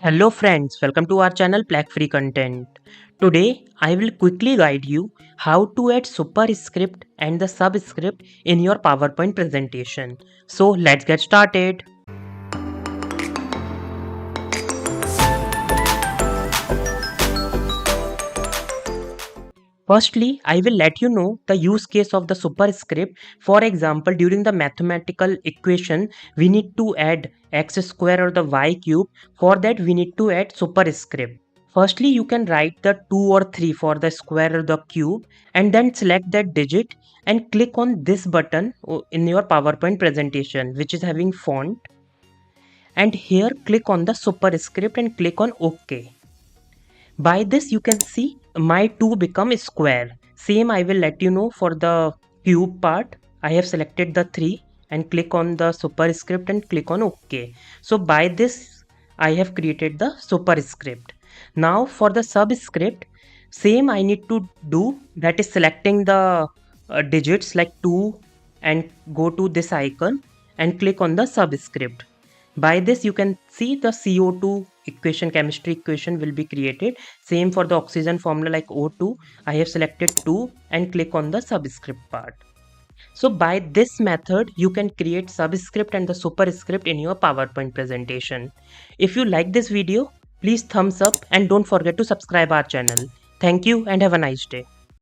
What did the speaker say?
Hello friends, welcome to our channel Plagfree Content. Today I will quickly guide you how to add Superscript and the Subscript in your PowerPoint presentation. So let's get started. Firstly, I will let you know the use case of the superscript. For example, during the mathematical equation, we need to add x square or the y cube. For that, we need to add superscript. Firstly, you can write the 2 or 3 for the square or the cube and then select that digit and click on this button in your PowerPoint presentation, which is having font. And here click on the superscript and click on OK. By this you can see my 2 become square. Same I will let you know for the cube part. I have selected the 3 and click on the superscript and click on OK. So by this I have created the superscript. Now for the subscript, same I need to do, that is selecting the digits like 2 and go to this icon and click on the subscript. By this you can see the CO2 equation, chemistry equation will be created. Same for the oxygen formula like O2. I have selected 2 and click on the subscript part. So by this method you can create subscript and the superscript in your PowerPoint presentation. If you like this video, please thumbs up and don't forget to subscribe our channel. Thank you and have a nice day.